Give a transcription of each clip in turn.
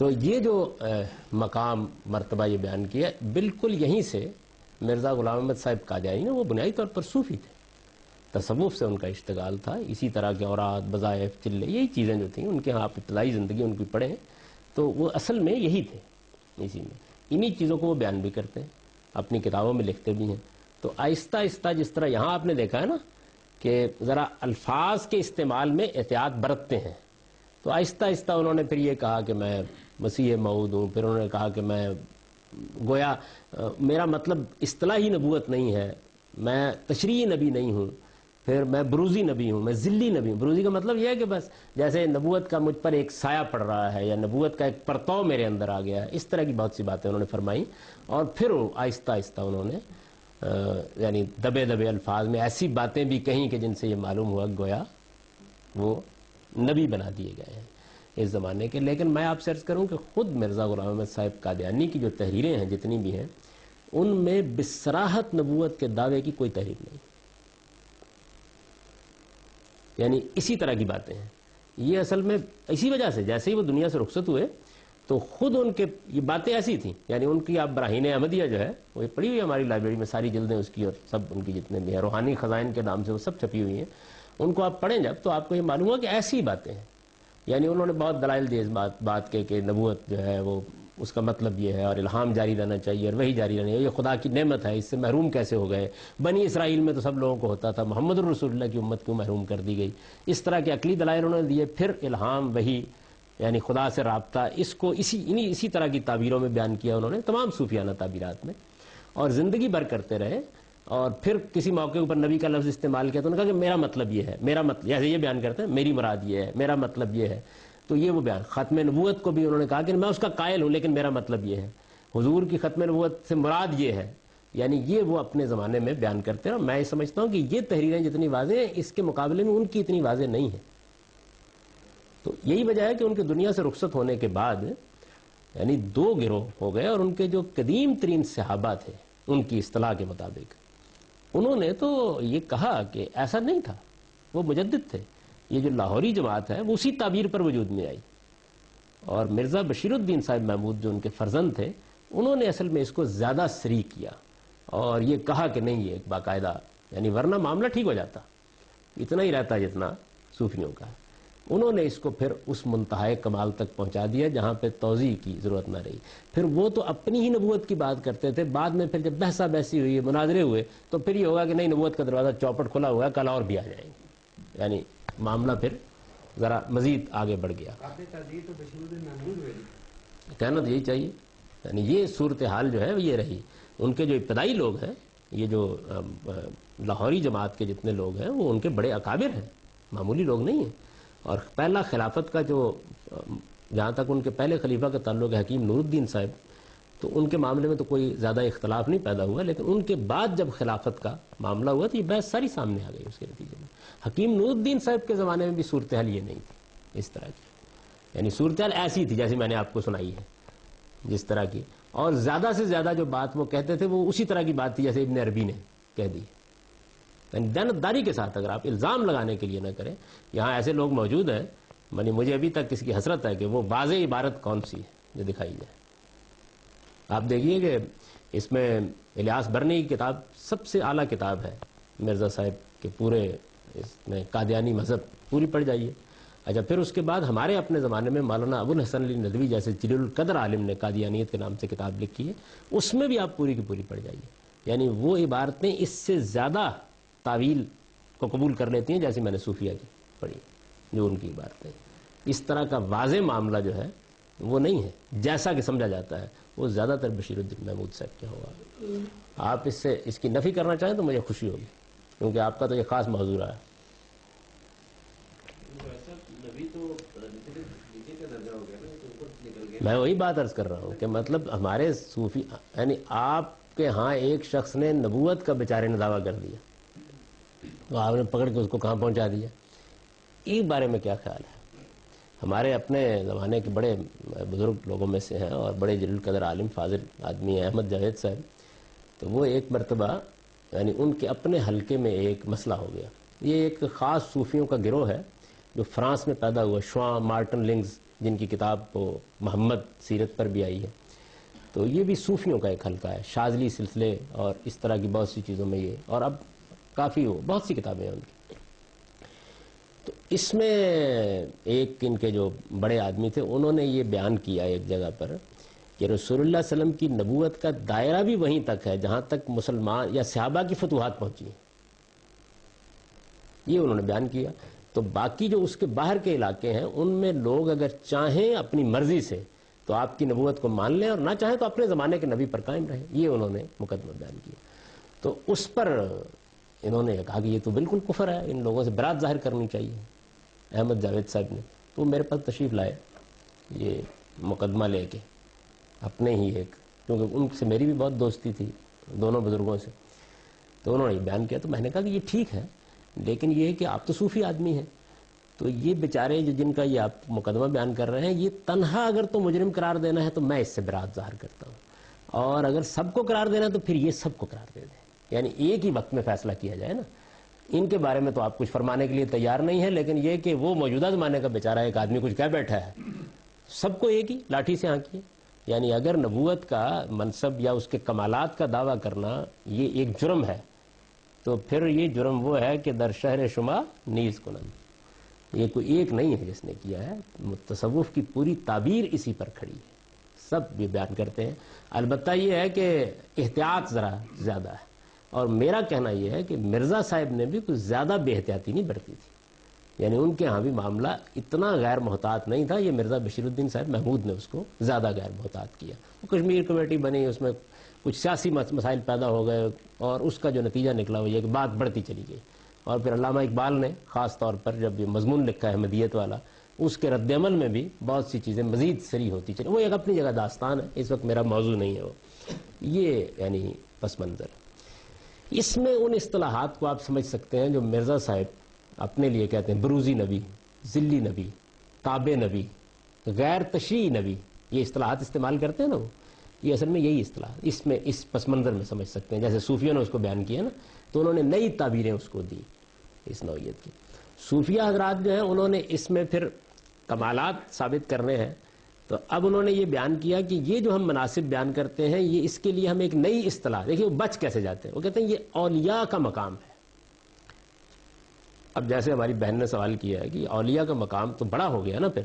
تو یہ جو مقام مرتبہ یہ بیان کیا بالکل یہیں سے مرزا غلام احمد صاحب قادیانی وہ بنیادی طور پر صوفی تھے، تصوف سے ان کا اشتغال تھا، اسی طرح کے اوراد وظائف چلے یہی چیزیں جو تھیں ان کے ہاں آپ ابتدائی زندگی ان کی پڑھیں تو وہ اصل میں یہی تھے، اسی میں انہی چیزوں کو وہ بیان بھی کرتے ہیں، اپنی کتابوں میں لکھتے بھی ہیں۔ تو آہستہ آہستہ جس طرح یہاں آپ نے دیکھا ہے نا کہ ذرا الفاظ کے استعمال میں احتیاط برتتے ہیں، تو آہستہ آہستہ انہوں نے پھر یہ کہا کہ میں مسیح موعود ہوں، پھر انہوں نے کہا کہ میں گویا میرا مطلب اصطلاحی نبوت نہیں ہے، میں تشریعی نبی نہیں ہوں، پھر میں بروزی نبی ہوں، میں ذلی نبی ہوں۔ بروزی کا مطلب یہ ہے کہ بس جیسے نبوت کا مجھ پر ایک سایہ پڑ رہا ہے یا نبوت کا ایک پرتو میرے اندر آ گیا ہے، اس طرح کی بہت سی باتیں انہوں نے فرمائی، اور پھر آہستہ آہستہ انہوں نے یعنی دبے دبے الفاظ میں ایسی باتیں بھی کہیں کہ جن سے یہ معلوم ہوا گویا وہ نبی بنا دیے گئے ہیں اس زمانے کے۔ لیکن میں آپ سے عرض کروں کہ خود مرزا غلام احمد صاحب قادیانی کی جو تحریریں ہیں جتنی بھی ہیں ان میں بصراحت نبوت کے دعوے کی کوئی تحریر نہیں، یعنی اسی طرح کی باتیں ہیں۔ یہ اصل میں اسی وجہ سے جیسے ہی وہ دنیا سے رخصت ہوئے تو خود ان کے یہ باتیں ایسی تھیں، یعنی ان کی آپ براہین احمدیہ جو ہے وہ پڑھی ہوئی ہے ہماری لائبریری میں، ساری جلدیں اس کی اور سب ان کی جتنے بھی ہیں، روحانی خزائن کے نام سے وہ سب چھپی ہوئی ہیں، ان کو آپ پڑھیں جب تو آپ کو یہ معلوم ہوا کہ ایسی باتیں ہیں، یعنی انہوں نے بہت دلائل دیے اس بات کے کہ نبوت جو ہے وہ اس کا مطلب یہ ہے اور الہام جاری رہنا چاہیے اور وہی جاری رہنا چاہیے، یہ خدا کی نعمت ہے، اس سے محروم کیسے ہو گئے، بنی اسرائیل میں تو سب لوگوں کو ہوتا تھا، محمد الرسول اللہ کی امت کیوں محروم کر دی گئی، اس طرح کے عقلی دلائل انہوں نے دیے۔ پھر الہام وہی یعنی خدا سے رابطہ، اس کو اسی طرح کی تعبیروں میں بیان کیا انہوں نے تمام صوفیانہ تعبیرات میں، اور زندگی بھر کرتے رہے۔ اور پھر کسی موقع پر نبی کا لفظ استعمال کیا تو انہوں نے کہا کہ میرا مطلب یہ ہے، میرا مطلب جیسے یہ بیان کرتے ہیں میری مراد یہ ہے، میرا مطلب یہ ہے، تو یہ وہ بیان ختم نبوت کو بھی انہوں نے کہا کہ میں اس کا قائل ہوں لیکن میرا مطلب یہ ہے، حضور کی ختم نبوت سے مراد یہ ہے، یعنی یہ وہ اپنے زمانے میں بیان کرتے ہیں۔ اور میں یہ سمجھتا ہوں کہ یہ تحریریں جتنی واضح ہیں اس کے مقابلے میں ان کی اتنی واضح نہیں ہیں۔ تو یہی وجہ ہے کہ ان کے دنیا سے رخصت ہونے کے بعد یعنی دو گروہ ہو گئے، اور ان کے جو قدیم ترین صحابہ تھے ان کی اصطلاح کے مطابق انہوں نے تو یہ کہا کہ ایسا نہیں تھا، وہ مجدد تھے، یہ جو لاہوری جماعت ہے وہ اسی تعبیر پر وجود میں آئی، اور مرزا بشیر الدین صاحب محمود جو ان کے فرزند تھے انہوں نے اصل میں اس کو زیادہ صریح کیا اور یہ کہا کہ نہیں یہ ایک باقاعدہ، یعنی ورنہ معاملہ ٹھیک ہو جاتا، اتنا ہی رہتا جتنا صوفیوں کا۔ انہوں نے اس کو پھر اس منتہائے کمال تک پہنچا دیا جہاں پہ توضیح کی ضرورت نہ رہی۔ پھر وہ تو اپنی ہی نبوت کی بات کرتے تھے، بعد میں پھر جب بحثہ بحثی ہوئی، مناظرے ہوئے، تو پھر یہ ہوگا کہ نہیں نبوت کا دروازہ چوپٹ کھلا ہوا ہے، کل اور بھی آ جائیں گے، یعنی معاملہ پھر ذرا مزید آگے بڑھ گیا۔ کہنا تو یہی چاہیے، یعنی یہ صورتحال جو ہے یہ رہی۔ ان کے جو ابتدائی لوگ ہیں، یہ جو لاہوری جماعت کے جتنے لوگ ہیں وہ ان کے بڑے اکابر ہیں، معمولی لوگ نہیں ہیں۔ اور پہلا خلافت کا جو جہاں تک ان کے پہلے خلیفہ کا تعلق ہے حکیم نور الدین صاحب، تو ان کے معاملے میں تو کوئی زیادہ اختلاف نہیں پیدا ہوا، لیکن ان کے بعد جب خلافت کا معاملہ ہوا تو یہ بحث ساری سامنے آ گئی اس کے نتیجے میں۔ حکیم نور الدین صاحب کے زمانے میں بھی صورتحال یہ نہیں تھی اس طرح کی، یعنی صورتحال ایسی تھی جیسے میں نے آپ کو سنائی ہے جس طرح کی، اور زیادہ سے زیادہ جو بات وہ کہتے تھے وہ اسی طرح کی بات تھی جیسے ابن عربی نے کہہ دی، یعنی دیانتداری کے ساتھ، اگر آپ الزام لگانے کے لیے نہ کریں۔ یہاں ایسے لوگ موجود ہیں، یعنی مجھے ابھی تک کسی کی حسرت ہے کہ وہ واضح عبارت کون سی ہے جو دکھائی جائے۔ آپ دیکھیے کہ اس میں الیاس برنی کی کتاب سب سے اعلیٰ کتاب ہے مرزا صاحب کے پورے، اس میں قادیانی مذہب پوری پڑھ جائیے۔ اچھا پھر اس کے بعد ہمارے اپنے زمانے میں مولانا ابو الحسن علی ندوی جیسے جلیل القدر عالم نے قادیانیت کے نام سے کتاب لکھی ہے، اس میں بھی آپ پوری کی پوری پڑھ جائیے، یعنی وہ عبارتیں اس سے زیادہ تعویل کو قبول کر لیتی ہیں جیسے میں نے صوفیہ کی پڑھی، جو ان کی عبارتیں۔ اس طرح کا واضح معاملہ جو ہے وہ نہیں ہے جیسا کہ سمجھا جاتا ہے، وہ زیادہ تر بشیر الدین محمود صاحب کیا ہوگا۔ آپ اس کی نفی کرنا چاہیں تو مجھے خوشی ہوگی، کیونکہ آپ کا تو یہ خاص موضوع رہا ہے۔ میں وہی بات عرض کر رہا ہوں کہ مطلب ہمارے صوفی، یعنی آپ کے ہاں ایک شخص نے نبوت کا بیچارے نے دعویٰ کر دیا تو آپ نے پکڑ کے اس کو کہاں پہنچا دیا، اس بارے میں کیا خیال ہے؟ ہمارے اپنے زمانے کے بڑے بزرگ لوگوں میں سے ہیں اور بڑے جلیل القدر عالم فاضل آدمی ہیں احمد جاوید صاحب، تو وہ ایک مرتبہ یعنی ان کے اپنے حلقے میں ایک مسئلہ ہو گیا۔ یہ ایک خاص صوفیوں کا گروہ ہے جو فرانس میں پیدا ہوا، شواں مارٹن لنگز جن کی کتاب وہ محمد سیرت پر بھی آئی ہے، تو یہ بھی صوفیوں کا ایک حلقہ ہے، شاذلی سلسلے اور اس طرح کی بہت سی چیزوں میں یہ، اور اب کافی بہت سی کتابیں ہیں ان کی۔ تو اس میں ایک ان کے جو بڑے آدمی تھے انہوں نے یہ بیان کیا ایک جگہ پر کہ رسول اللہ صلی اللہ علیہ وسلم کی نبوت کا دائرہ بھی وہیں تک ہے جہاں تک مسلمان یا صحابہ کی فتوحات پہنچی ہیں، یہ انہوں نے بیان کیا۔ تو باقی جو اس کے باہر کے علاقے ہیں ان میں لوگ اگر چاہیں اپنی مرضی سے تو آپ کی نبوت کو مان لیں، اور نہ چاہیں تو اپنے زمانے کے نبی پر قائم رہیں، یہ انہوں نے مقدمہ بیان کیا۔ تو اس پر انہوں نے کہا کہ یہ تو بالکل کفر ہے، ان لوگوں سے برات ظاہر کرنی چاہیے۔ احمد جاوید صاحب نے تو میرے پاس تشریف لائے یہ مقدمہ لے کے، اپنے ہی ایک، کیونکہ ان سے میری بھی بہت دوستی تھی دونوں بزرگوں سے، تو انہوں نے یہ بیان کیا۔ تو میں نے کہا کہ یہ ٹھیک ہے، لیکن یہ ہے کہ آپ تو صوفی آدمی ہیں، تو یہ بیچارے جن کا یہ آپ مقدمہ بیان کر رہے ہیں، یہ تنہا اگر تو مجرم قرار دینا ہے تو میں اس سے برات ظاہر کرتا ہوں، اور اگر سب کو قرار دینا ہے تو پھر یہ سب کو قرار دے دیں، یعنی ایک ہی وقت میں فیصلہ کیا جائے نا۔ ان کے بارے میں تو آپ کچھ فرمانے کے لیے تیار نہیں ہے، لیکن یہ کہ وہ موجودہ زمانے کا بیچارہ ایک آدمی کچھ کہہ بیٹھا ہے، سب کو ایک ہی لاٹھی سے ہانکیے۔ یعنی اگر نبوت کا منصب یا اس کے کمالات کا دعویٰ کرنا یہ ایک جرم ہے، تو پھر یہ جرم وہ ہے کہ در شہر شما نیز کنند، یہ کوئی ایک نہیں ہے جس نے کیا ہے، تصوف کی پوری تعبیر اسی پر کھڑی ہے، سب یہ بیان کرتے ہیں۔ البتہ یہ ہے کہ احتیاط ذرا زیادہ ہے، اور میرا کہنا یہ ہے کہ مرزا صاحب نے بھی کچھ زیادہ بے احتیاطی نہیں برتی تھی، یعنی ان کے ہاں بھی معاملہ اتنا غیر محتاط نہیں تھا، یہ مرزا بشیر الدین صاحب محمود نے اس کو زیادہ غیر محتاط کیا۔ کشمیر کمیٹی بنی، اس میں کچھ سیاسی مسائل پیدا ہو گئے، اور اس کا جو نتیجہ نکلا وہ یہ کہ بات بڑھتی چلی گئی، اور پھر علامہ اقبال نے خاص طور پر جب یہ مضمون لکھا ہے احمدیت والا، اس کے رد عمل میں بھی بہت سی چیزیں مزید سری ہوتی چلی، وہ ایک اپنی جگہ داستان ہے، اس وقت میرا موضوع نہیں ہے وہ، یہ یعنی پس منظر۔ اس میں ان اصطلاحات کو آپ سمجھ سکتے ہیں جو مرزا صاحب اپنے لیے کہتے ہیں، بروزی نبی، ذلی نبی، تابع نبی، غیر تشریعی نبی، یہ اصطلاحات استعمال کرتے ہیں نا وہ، یہ اصل میں یہی اصطلاح اس میں اس پس منظر میں سمجھ سکتے ہیں۔ جیسے صوفیوں نے اس کو بیان کیا نا، تو انہوں نے نئی تعبیریں اس کو دی اس نوعیت کی۔ صوفیہ حضرات جو ہیں انہوں نے اس میں پھر کمالات ثابت کرنے ہیں، تو اب انہوں نے یہ بیان کیا کہ یہ جو ہم مناسب بیان کرتے ہیں، یہ اس کے لیے ہم ایک نئی اصطلاح، دیکھیے وہ بچ کیسے جاتے ہیں، وہ کہتے ہیں یہ اولیاء کا مقام ہے۔ اب جیسے ہماری بہن نے سوال کیا ہے کہ اولیاء کا مقام تو بڑا ہو گیا نا، پھر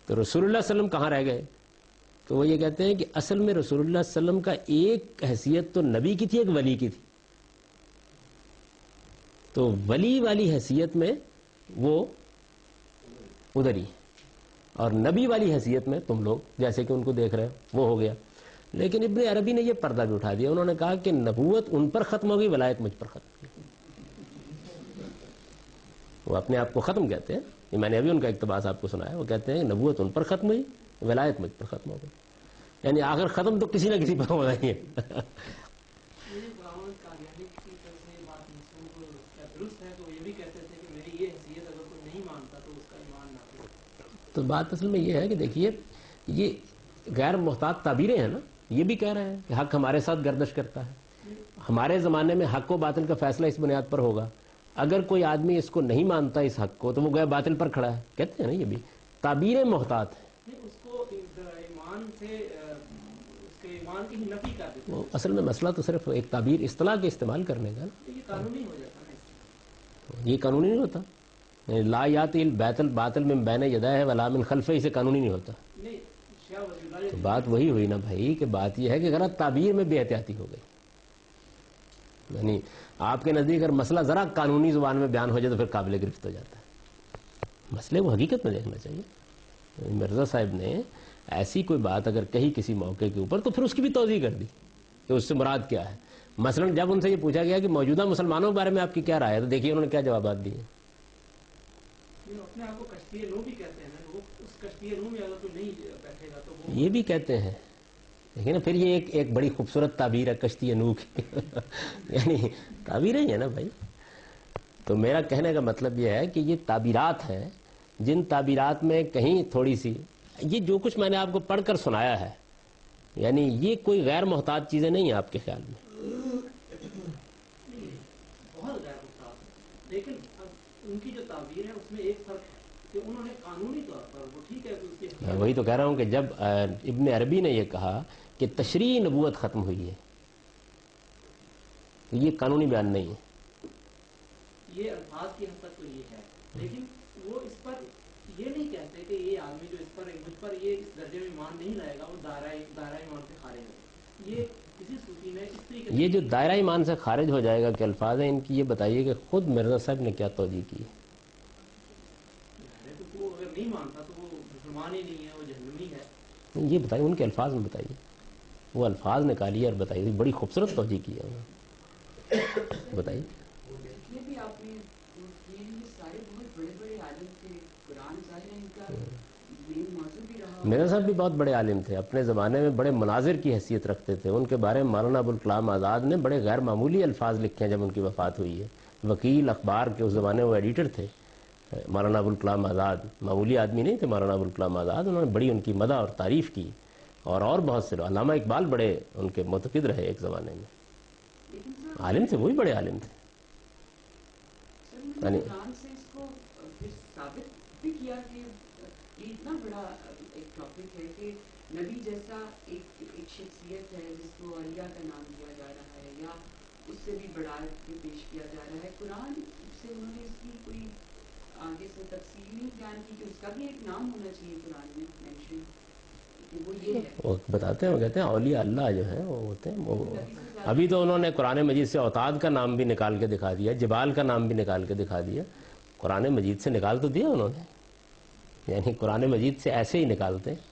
تو رسول اللہ صلی اللہ علیہ وسلم کہاں رہ گئے؟ تو وہ یہ کہتے ہیں کہ اصل میں رسول اللہ صلی اللہ علیہ وسلم کا ایک حیثیت تو نبی کی تھی، ایک ولی کی تھی، تو ولی والی حیثیت میں وہ ادھر ہی، اور نبی والی حیثیت میں تم لوگ جیسے کہ ان کو دیکھ رہے ہیں وہ ہو گیا۔ لیکن ابن عربی نے یہ پردہ بھی اٹھا دیا، انہوں نے کہا کہ نبوت ان پر ختم ہو گئی، ولایت مجھ پر ختم ہوگی۔ وہ اپنے آپ کو ختم کہتے ہیں، میں نے ابھی ان کا اقتباس آپ کو سنایا، وہ کہتے ہیں نبوت ان پر ختم ہوئی، ولایت مجھ پر ختم ہو گئی، یعنی آخر ختم تو کسی نہ کسی پر ہونا ہی ہے۔ تو بات اصل میں یہ ہے کہ دیکھیے یہ غیر محتاط تعبیریں ہیں نا، یہ بھی کہہ رہے ہیں کہ حق ہمارے ساتھ گردش کرتا ہے، ہمارے زمانے میں حق و باطل کا فیصلہ اس بنیاد پر ہوگا، اگر کوئی آدمی اس کو نہیں مانتا اس حق کو تو وہ گویا باطل پر کھڑا ہے، کہتے ہیں نا، یہ بھی تعبیریں محتاط ہیں، اس کو ایمان سے اس کے ایمان کی نفی کر دیتے ہیں۔ اصل میں مسئلہ تو صرف ایک تعبیر اصطلاح کے استعمال کرنے کا نا، یہ قانونی ہو جاتا ہے، یہ قانونی نہیں ہوتا، لا یاتی الباطل باطل من بین یدیہ ولا من خلفہ، اسے قانونی نہیں ہوتا۔ تو بات وہی ہوئی نا بھائی، کہ بات یہ ہے کہ غلط تعبیر میں بے احتیاطی ہو گئی، یعنی آپ کے نزدیک اگر مسئلہ ذرا قانونی زبان میں بیان ہو جائے تو پھر قابل گرفت ہو جاتا ہے، مسئلے کو حقیقت میں دیکھنا چاہیے۔ مرزا صاحب نے ایسی کوئی بات اگر کہی کسی موقع کے اوپر تو پھر اس کی بھی توضیح کر دی کہ اس سے مراد کیا ہے۔ مثلا جب ان سے یہ پوچھا گیا کہ موجودہ مسلمانوں کے بارے میں آپ کی کیا رائے ہے، تو دیکھیے انہوں نے کیا جوابات دیے۔ اپنے آپ کو کشتی نو بھی کہتے ہیں نا، وہ اس کشتی نو میں اگر کوئی نہیں بیٹھے گا تو وہ یہ بھی کہتے ہیں، دیکھیں نا، پھر یہ ایک بڑی خوبصورت تعبیر ہے کشتی نو کی، یعنی تعبیریں ہی ہے نا بھائی۔ تو میرا کہنے کا مطلب یہ ہے کہ یہ تعبیرات ہیں، جن تعبیرات میں کہیں تھوڑی سی، یہ جو کچھ میں نے آپ کو پڑھ کر سنایا ہے، یعنی یہ کوئی غیر محتاط چیزیں نہیں ہیں آپ کے خیال میں؟ بہت غیر محتاط ہے، لیکن ان کی جو تعبیر ہے اس میں ایک فرق ہے، کہ انہوں نے قانونی طور پر وہ ٹھیک ہے کہ اس کی میں وہی تو کہہ رہا ہوں کہ جب ابن عربی نے یہ کہا کہ تشریع نبوت ختم ہوئی ہے تو یہ قانونی بیان نہیں ہے. یہ الفاظ کی حد تک تو یہ ہے، لیکن وہ اس پر یہ نہیں کہتے کہ یہ آدمی جو اس پر مجھ پر یہ اس درجے میں ایمان نہیں لائے گا وہ دائرہ ایمان سے خارج ہے. یہ کسی صوفی نے اس طریقے یہ جو دائرہ ایمان سے خارج ہو جائے گا کہ الفاظ ہیں ان کی، یہ بتائیے کہ خود مرزا صاحب نے کیا توجیہ کی ہے. وہ اگر نہیں مانتا تو وہ مسلمان ہی نہیں ہے، وہ جہنمی ہے. یہ بتائیے ان کے الفاظ میں بتائیے، وہ الفاظ نکالیے اور بتائیے. بڑی خوبصورت توجیہ کی ہے انہوں نے. بتائیے. جتنے بھی آپ نے یہ سارے بہت بڑے بڑے عالم تھے، قرآن ظاہر ہے ان کا مین موضوع بھی رہا. مرزا صاحب بھی بہت بڑے عالم تھے، اپنے زمانے میں بڑے مناظر کی حیثیت رکھتے تھے. ان کے بارے میں مولانا ابوالکلام آزاد نے بڑے غیر معمولی الفاظ لکھے ہیں جب ان کی وفات ہوئی ہے. وکیل اخبار کے اس زمانے وہ ایڈیٹر تھے مولانا ابوالکلام آزاد. معمولی آدمی نہیں تھے مولانا ابوالکلام آزاد. انہوں نے بڑی ان کی مدح اور تعریف کی، اور بہت سے. علامہ اقبال بڑے ان کے معتقد رہے ایک زمانے میں. عالم تھے، وہی بڑے عالم تھے. یعنی قرآن سے اس کو پھر ثابت بھی کیا کہ یہ اتنا بڑا ایک ٹاپک ہے کہ نبی جیسا ایک شخصیت ہے جس کو علیہ کا نام دیا جا رہا ہے یا اس سے بھی بڑھا کے پیش کیا جا رہا ہے. قرآن سے انہوں نے اس کی کوئی آگے سے تفصیل نہیں بیان کی کہ اس کا بھی ایک نام ہونا چاہیے قرآن میں مینشن، کہ وہ یہ ہے. وہ بتاتے ہیں، وہ کہتے ہیں اولیاء اللہ جو ہیں وہ ہوتے ہیں وہ. ابھی تو انہوں نے قرآن مجید سے اوتاد کا نام بھی نکال کے دکھا دیا، جبال کا نام بھی نکال کے دکھا دیا. قرآن مجید سے نکال تو دیا انہوں نے، یعنی قرآن مجید سے ایسے ہی نکالتے ہیں.